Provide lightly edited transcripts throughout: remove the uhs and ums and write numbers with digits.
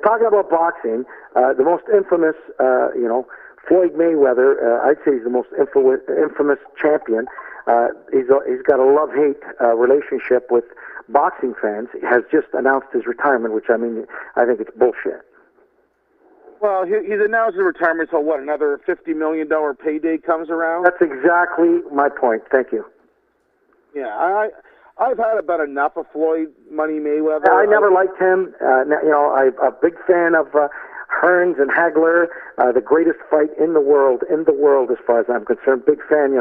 talking about boxing, the most infamous, Floyd Mayweather, I'd say he's the most infamous champion. He's got a love-hate relationship with boxing fans. He has just announced his retirement, which, I think it's bullshit. Well, he's announced his retirement, so what, another $50 million payday comes around? That's exactly my point. Thank you. Yeah, I've had about enough of Floyd Money Mayweather. I never liked him. I'm a big fan of Hearns and Hagler, the greatest fight in the world, as far as I'm concerned. Big fan.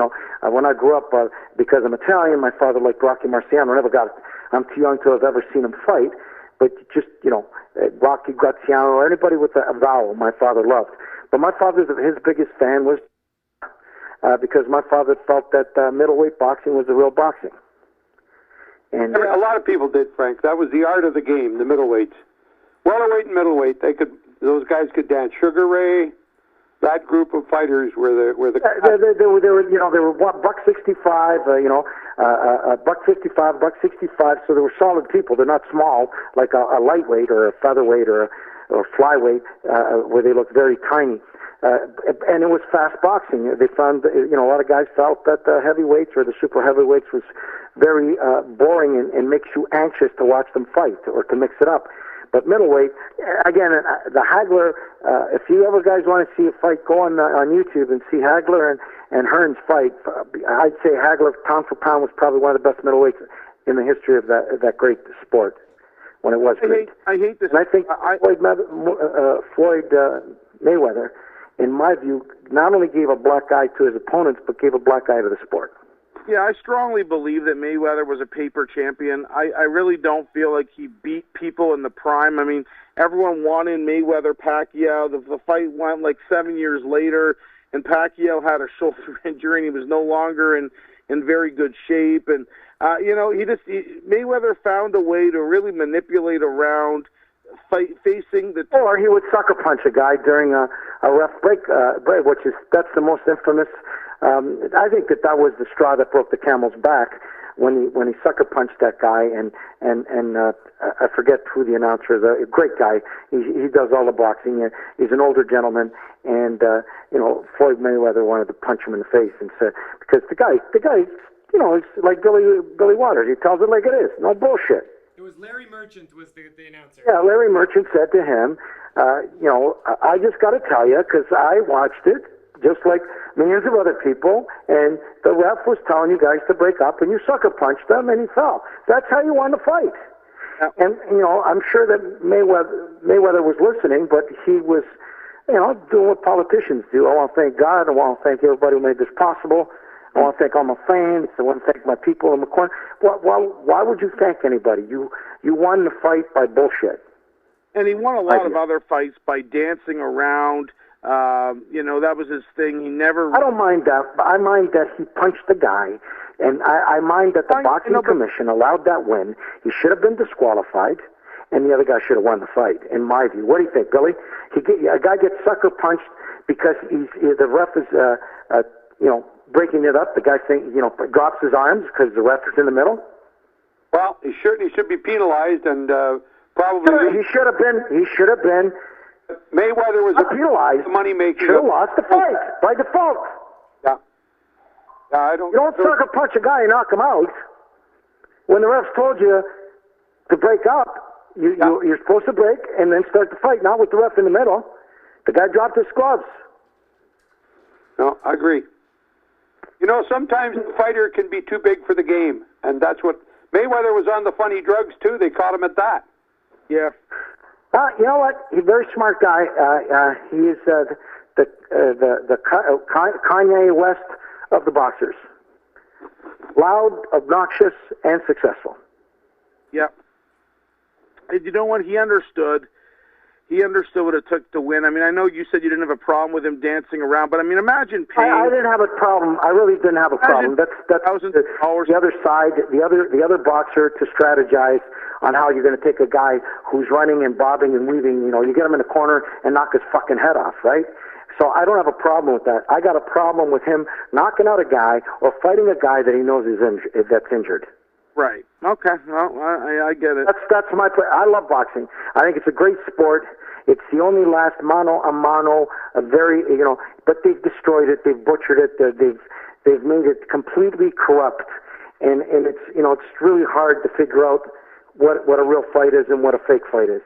When I grew up, because I'm Italian, my father liked Rocky Marciano. I'm too young to have ever seen him fight, but just, Rocky Graziano or anybody with a vowel, my father loved. But my father's his biggest fan was because my father felt that middleweight boxing was the real boxing. And a lot of people did, Frank. That was the art of the game, the middleweights. Welterweight and middleweight, those guys could dance. Sugar Ray, that group of fighters were the. They were buck 65, buck 55, buck 65. So they were solid people. They're not small like a lightweight or a featherweight or flyweight where they look very tiny. And it was fast boxing. They found, a lot of guys felt that the heavyweights or the super heavyweights was very boring and makes you anxious to watch them fight or to mix it up. But middleweight, again, the Hagler, if you ever guys want to see a fight, go on YouTube and see Hagler and Hearns fight. I'd say Hagler, pound for pound, was probably one of the best middleweights in the history of that great sport when it was great. I hate this. And I think Floyd Mayweather, in my view, not only gave a black eye to his opponents, but gave a black eye to the sport. Yeah, I strongly believe that Mayweather was a paper champion. I really don't feel like he beat people in the prime. I mean, everyone wanted Mayweather-Pacquiao. The fight went like 7 years later, and Pacquiao had a shoulder injury, and he was no longer in very good shape. And, Mayweather found a way to really manipulate around facing the... Or he would sucker punch a guy during a ref break, that's the most infamous... I think that was the straw that broke the camel's back when he sucker punched that guy and I forget who the announcer is. A great guy. He does all the boxing. He's an older gentleman, and Floyd Mayweather wanted to punch him in the face and said, because the guy, it's like Billy Watters. He tells it like it is. No bullshit. It was Larry Merchant was the announcer. Yeah, Larry Merchant said to him, I just got to tell you, because I watched it, just like millions of other people, and the ref was telling you guys to break up, and you sucker punched him, and he fell. That's how you won the fight. Yep. And, I'm sure that Mayweather was listening, but he was, doing what politicians do. I want to thank God. I want to thank everybody who made this possible. I want to thank all my fans. I want to thank my people in the corner. Why would you thank anybody? You won the fight by bullshit. And he won a lot of other fights by dancing around. That was his thing. He never... I don't mind that. I mind that he punched the guy, and I mind that the boxing commission allowed that win. He should have been disqualified, and the other guy should have won the fight, in my view. What do you think, Billy? A guy gets sucker punched because the ref is, breaking it up. The guy drops his arms because the ref is in the middle. Well, he should be penalized, and probably he should have been. Mayweather was penalized. The money maker. Should have lost the fight by default. Yeah. I don't. You don't sucker punch a guy and knock him out. When the refs told you to break up, you're supposed to break and then start the fight. Not with the ref in the middle. The guy dropped his gloves. No, I agree. Sometimes the fighter can be too big for the game, and that's what Mayweather was on the funny drugs too. They caught him at that. Yeah. You know what? He's a very smart guy. He is the Kanye West of the boxers. Loud, obnoxious, and successful. Yeah. And you know what? He understood what it took to win. I mean, I know you said you didn't have a problem with him dancing around, but I mean, imagine pain. I didn't have a problem. I really didn't have a problem. That's the other side, the other boxer to strategize on how you're going to take a guy who's running and bobbing and weaving. You get him in the corner and knock his fucking head off, right? So I don't have a problem with that. I got a problem with him knocking out a guy or fighting a guy that he knows that's injured. Right. Okay. Well, I get it. That's my play. I love boxing. I think it's a great sport. It's the only last mano a mano, a very, but they've destroyed it, they've butchered it, they've made it completely corrupt, and it's, it's really hard to figure out what a real fight is and what a fake fight is.